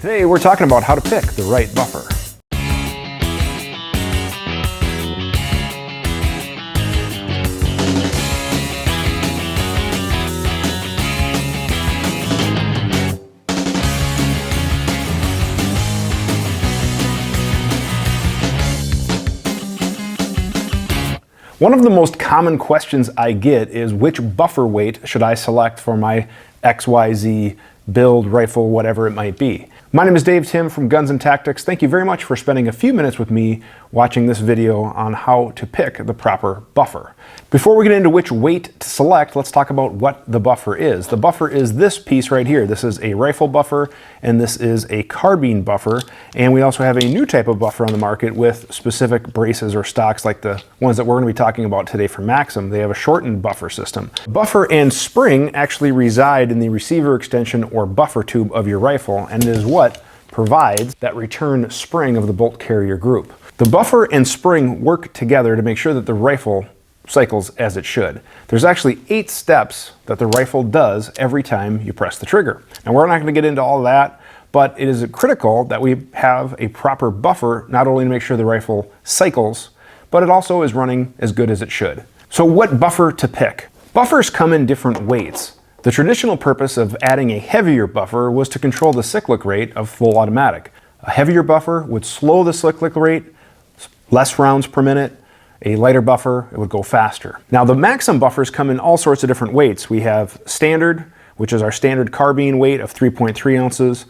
Today we're talking about how to pick the right buffer. One of the most common questions I get is which buffer weight should I select for my XYZ build, rifle, whatever it might be. My name is Dave Tim from Guns and Tactics. Thank you very much for spending a few minutes with me watching this video on how to pick the proper buffer. Before we get into which weight to select, let's talk about what the buffer is. The buffer is this piece right here. This is a rifle buffer and this is a carbine buffer. And we also have a new type of buffer on the market with specific braces or stocks like the ones that we're going to be talking about today from Maxim. They have a shortened buffer system. Buffer and spring actually reside in the receiver extension or buffer tube of your rifle, and it is what provides that return spring of the bolt carrier group. The buffer and spring work together to make sure that the rifle cycles as it should. There's actually 8 steps that the rifle does every time you press the trigger. And we're not going to get into all of that, but it is critical that we have a proper buffer, not only to make sure the rifle cycles, but it also is running as good as it should. So what buffer to pick? Buffers come in different weights. The traditional purpose of adding a heavier buffer was to control the cyclic rate of full automatic. A heavier buffer would slow the cyclic rate, less rounds per minute. A lighter buffer, it would go faster. Now the Maxim buffers come in all sorts of different weights. We have standard, which is our standard carbine weight of 3.3 ounces.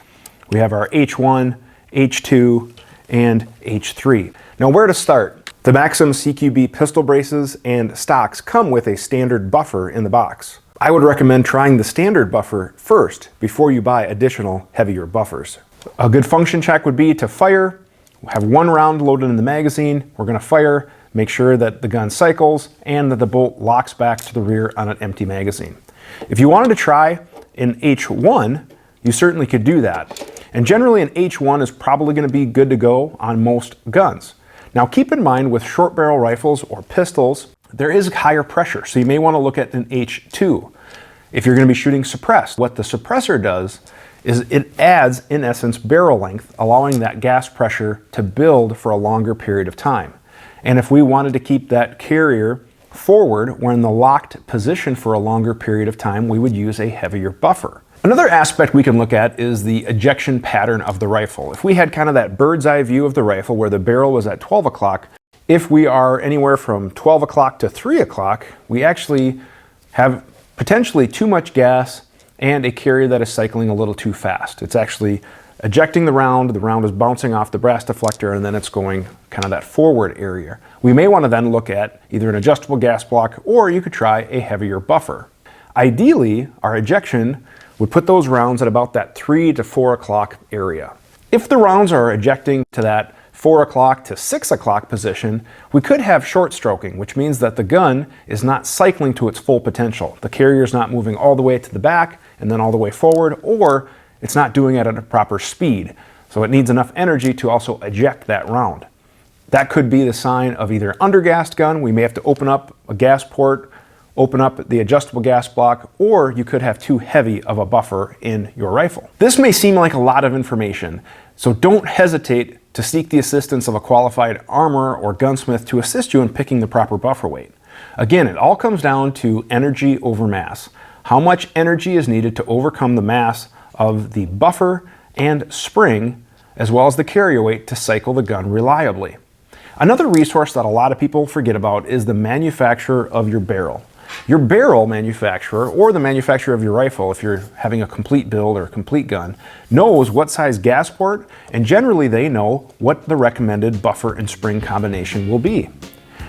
We have our H1, H2, and H3. Now where to start? The Maxim CQB pistol braces and stocks come with a standard buffer in the box. I would recommend trying the standard buffer first before you buy additional heavier buffers. A good function check would be to fire, have 1 round loaded in the magazine. We're going to fire, make sure that the gun cycles and that the bolt locks back to the rear on an empty magazine. If you wanted to try an H1, you certainly could do that. And generally an H1 is probably going to be good to go on most guns. Now keep in mind with short barrel rifles or pistols, there is higher pressure, so you may want to look at an H2. If you're going to be shooting suppressed, what the suppressor does is it adds, in essence, barrel length, allowing that gas pressure to build for a longer period of time. And if we wanted to keep that carrier forward or in the locked position for a longer period of time, we would use a heavier buffer. Another aspect we can look at is the ejection pattern of the rifle. If we had kind of that bird's eye view of the rifle where the barrel was at 12 o'clock, if we are anywhere from 12 o'clock to 3 o'clock, we actually have potentially too much gas and a carrier that is cycling a little too fast. It's actually ejecting the round is bouncing off the brass deflector, and then it's going kind of that forward area. We may want to then look at either an adjustable gas block, or you could try a heavier buffer. Ideally, our ejection would put those rounds at about that 3 to 4 o'clock area. If the rounds are ejecting to that 4 o'clock to 6 o'clock position, we could have short stroking, which means that the gun is not cycling to its full potential. The carrier is not moving all the way to the back and then all the way forward, or it's not doing it at a proper speed. So it needs enough energy to also eject that round. That could be the sign of either undergassed gun. We may have to open up a gas port, open up the adjustable gas block, or you could have too heavy of a buffer in your rifle. This may seem like a lot of information, so don't hesitate to seek the assistance of a qualified armorer or gunsmith to assist you in picking the proper buffer weight. Again, it all comes down to energy over mass. How much energy is needed to overcome the mass of the buffer and spring, as well as the carrier weight to cycle the gun reliably. Another resource that a lot of people forget about is the manufacturer of your barrel. Your barrel manufacturer, or the manufacturer of your rifle, if you're having a complete build or a complete gun, knows what size gas port, and generally they know what the recommended buffer and spring combination will be.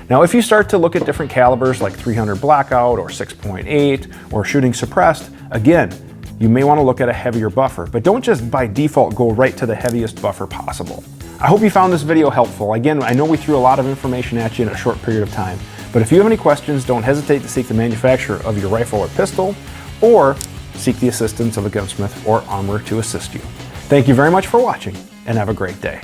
Now if you start to look at different calibers like 300 blackout or 6.8 or shooting suppressed, again, you may want to look at a heavier buffer, but don't just by default go right to the heaviest buffer possible. I hope you found this video helpful. Again, I know we threw a lot of information at you in a short period of time, but if you have any questions, don't hesitate to seek the manufacturer of your rifle or pistol, or seek the assistance of a gunsmith or armorer to assist you. Thank you very much for watching, and have a great day.